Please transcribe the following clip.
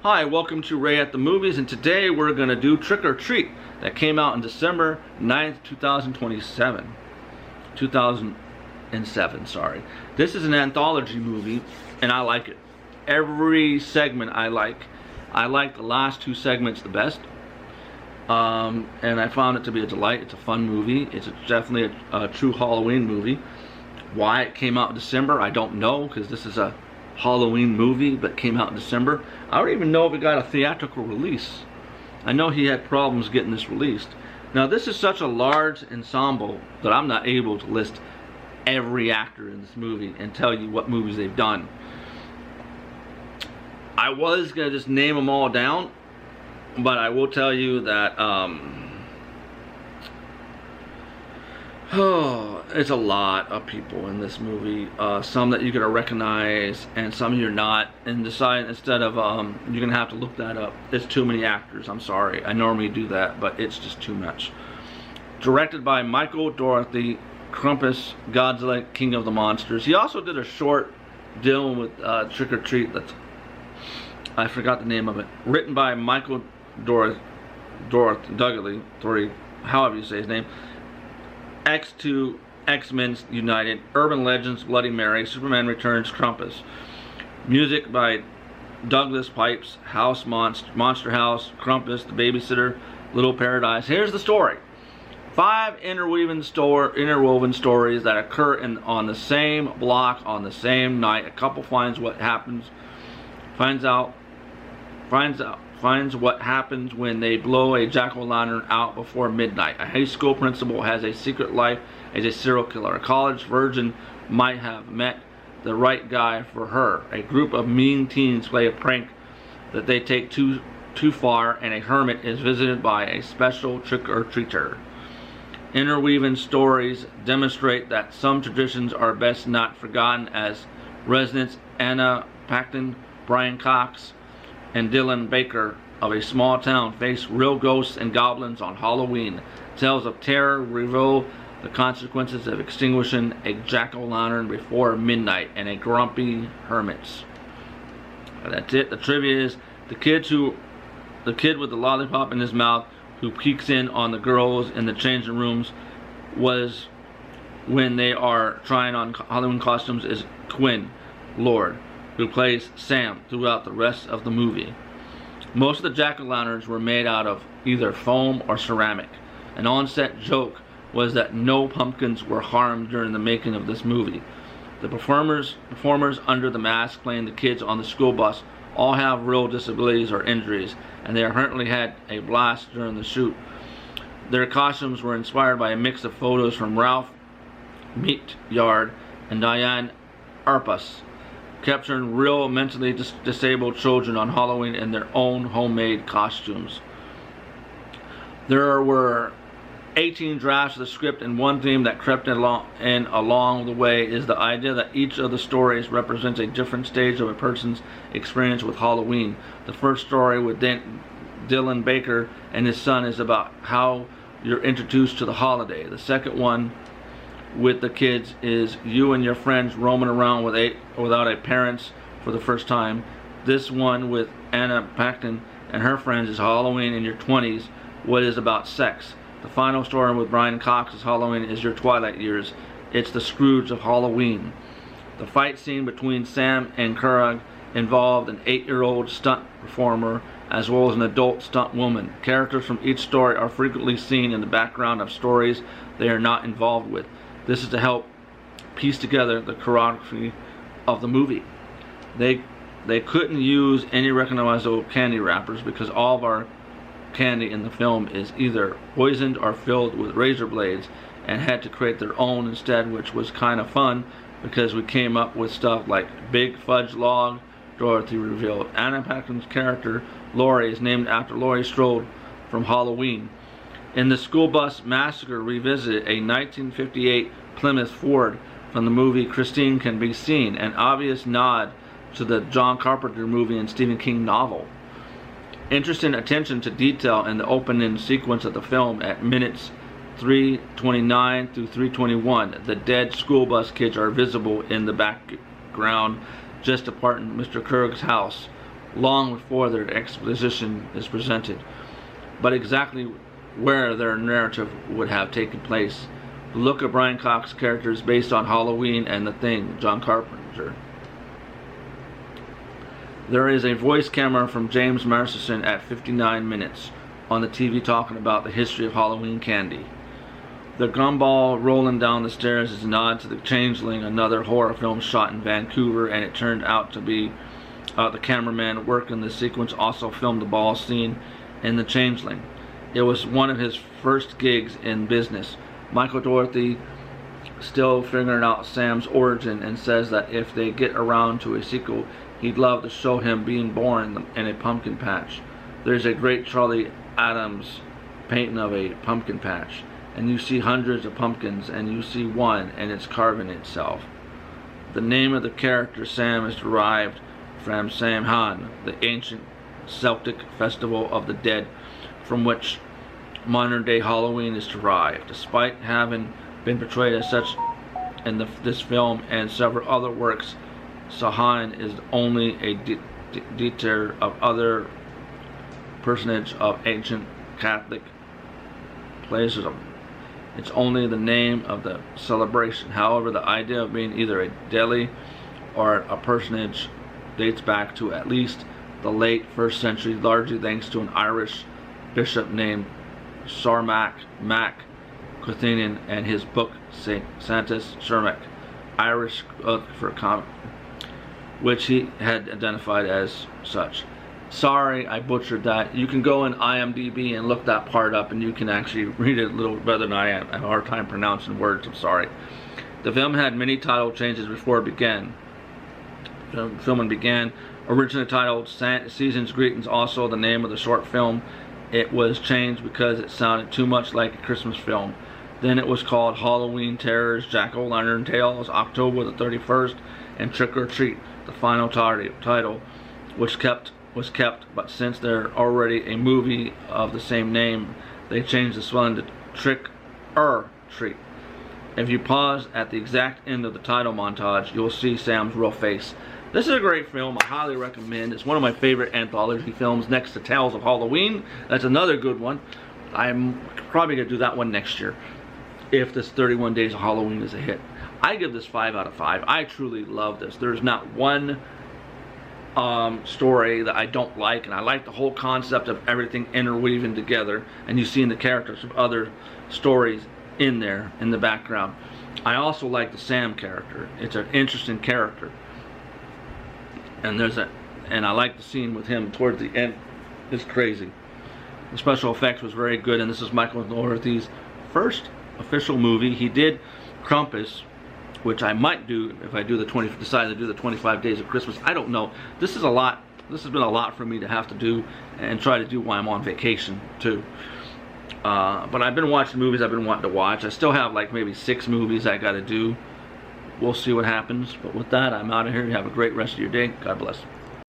Hi, welcome to Ray at the Movies, and today we're going to do Trick or Treat that came out on December 9th, 2007, sorry. This is an anthology movie, and I like it. Every segment I like. I like the last two segments the best, and I found it to be a delight. It's a fun movie. It's definitely a true Halloween movie. Why it came out in December, I don't know, because this is a Halloween movie, but came out in December. I don't even know if it got a theatrical release. I know he had problems getting this released. Now this is such a large ensemble that I'm not able to list every actor in this movie and tell you what movies they've done. I was gonna just name them all down, but I will tell you that it's a lot of people in this movie. Some that you're gonna recognize and some you're not, and decide instead of you're gonna have to look that up. It's too many actors. I'm sorry, I normally do that, but it's just too much. Directed by Michael Dougherty, Krampus, Godzilla, King of the Monsters. He also did a short dealing with Trick or Treat. I forgot the name of it. Written by Michael Dougherty, however you say his name. X2, X-Men United, Urban Legends, Bloody Mary, Superman Returns, Krampus. Music by Douglas Pipes, House Monster House, Krampus, The Babysitter, Little Paradise. Here's the story. 5 interwoven stories that occur on the same block on the same night. A couple finds what happens what happens when they blow a jack-o'-lantern out before midnight. A high school principal has a secret life as a serial killer. A college virgin might have met the right guy for her. A group of mean teens play a prank that they take too far, and a hermit is visited by a special trick-or-treater. Interweaving stories demonstrate that some traditions are best not forgotten, as residents Anna Paquin, Brian Cox, and Dylan Baker of a small town face real ghosts and goblins on Halloween. Tales of terror reveal the consequences of extinguishing a jack-o'-lantern before midnight and a grumpy hermit. That's it. The trivia is the kid with the lollipop in his mouth who peeks in on the girls in the changing rooms was when they are trying on Halloween costumes is Quinn Lord, who plays Sam throughout the rest of the movie. Most of the jack-o'-lanterns were made out of either foam or ceramic. An on-set joke was that no pumpkins were harmed during the making of this movie. The performers under the mask playing the kids on the school bus all have real disabilities or injuries, and they apparently had a blast during the shoot. Their costumes were inspired by a mix of photos from Ralph Meatyard and Diane Arbus, capturing real mentally disabled children on Halloween in their own homemade costumes. There were 18 drafts of the script, and one theme that crept along the way is the idea that each of the stories represents a different stage of a person's experience with Halloween. The first story with Dylan Baker and his son is about how you're introduced to the holiday. The second one with the kids is you and your friends roaming around without a parents for the first time. This one with Anna Paquin and her friends is Halloween in your 20s, what is about sex. The final story with Brian Cox is Halloween is your twilight years. It's the Scrooge of Halloween. The fight scene between Sam and Kurag involved an 8-year-old stunt performer as well as an adult stunt woman. Characters from each story are frequently seen in the background of stories they are not involved with. This is to help piece together the choreography of the movie. They couldn't use any recognizable candy wrappers because all of our candy in the film is either poisoned or filled with razor blades, and had to create their own instead, which was kind of fun because we came up with stuff like Big Fudge Log. Dorothy revealed Anna Paquin's character Laurie is named after Laurie Strode from Halloween. In the School Bus Massacre Revisited, a 1958 Plymouth Ford from the movie Christine can be seen, an obvious nod to the John Carpenter movie and Stephen King novel. Interesting attention to detail in the opening sequence of the film at minutes 3:29 through 3:21. The dead school bus kids are visible in the background just apart in Mr. Kurg's house. long before their exposition is presented, but exactly where their narrative would have taken place. The look of Brian Cox's character is based on Halloween and The Thing, John Carpenter. There is a voice camera from James Marsden at 59 minutes on the TV talking about the history of Halloween candy. The gumball rolling down the stairs is a nod to The Changeling, another horror film shot in Vancouver, and it turned out to be the cameraman working the sequence also filmed the ball scene in The Changeling. It was one of his first gigs in business. Michael Dougherty still figuring out Sam's origin and says that if they get around to a sequel, he'd love to show him being born in a pumpkin patch. There's a great Charlie Adams painting of a pumpkin patch, and you see hundreds of pumpkins, and you see one, and it's carving itself. The name of the character Sam is derived from Samhain, the ancient Celtic festival of the dead, from which modern-day Halloween is derived. Despite having been portrayed as such in this film and several other works, Samhain is only a detour of other personage of ancient Catholic placism. It's only the name of the celebration. However, the idea of being either a deity or a personage dates back to at least the late 1st century, largely thanks to an Irish bishop named Sarmac Mac Cuthinian and his book St. Santas Shermac, Irish for comic, which he had identified as such. Sorry, I butchered that. You can go in IMDb and look that part up, and you can actually read it a little better than I am. I have a hard time pronouncing words, I'm sorry. The film had many title changes before it began. The filming began. Originally titled Season's Greetings, also the name of the short film. It was changed because it sounded too much like a Christmas film. Then it was called Halloween Terrors, Jack-O-Lantern Tales, October the 31st, and Trick or Treat, the final title, which was kept, but since there's already a movie of the same name, they changed the spelling to Trick or Treat. If you pause at the exact end of the title montage, you'll see Sam's real face. This is a great film. I highly recommend. It's one of my favorite anthology films next to Tales of Halloween. That's another good one. I'm probably going to do that one next year if this 31 Days of Halloween is a hit. I give this 5 out of 5. I truly love this. There's not one story that I don't like, and I like the whole concept of everything interweaving together, and you see in the characters of other stories in there in the background. I also like the Sam character. It's an interesting character. And I like the scene with him towards the end. It's crazy. The special effects was very good, and this is Michael Dougherty's first official movie. He did Krampus, which I might do if I do decide to do the 25 Days of Christmas. I don't know. This is a lot. This has been a lot for me to have to do and try to do while I'm on vacation too. But I've been watching movies I've been wanting to watch. I still have like maybe 6 movies I got to do. We'll see what happens. But with that, I'm out of here. You have a great rest of your day. God bless.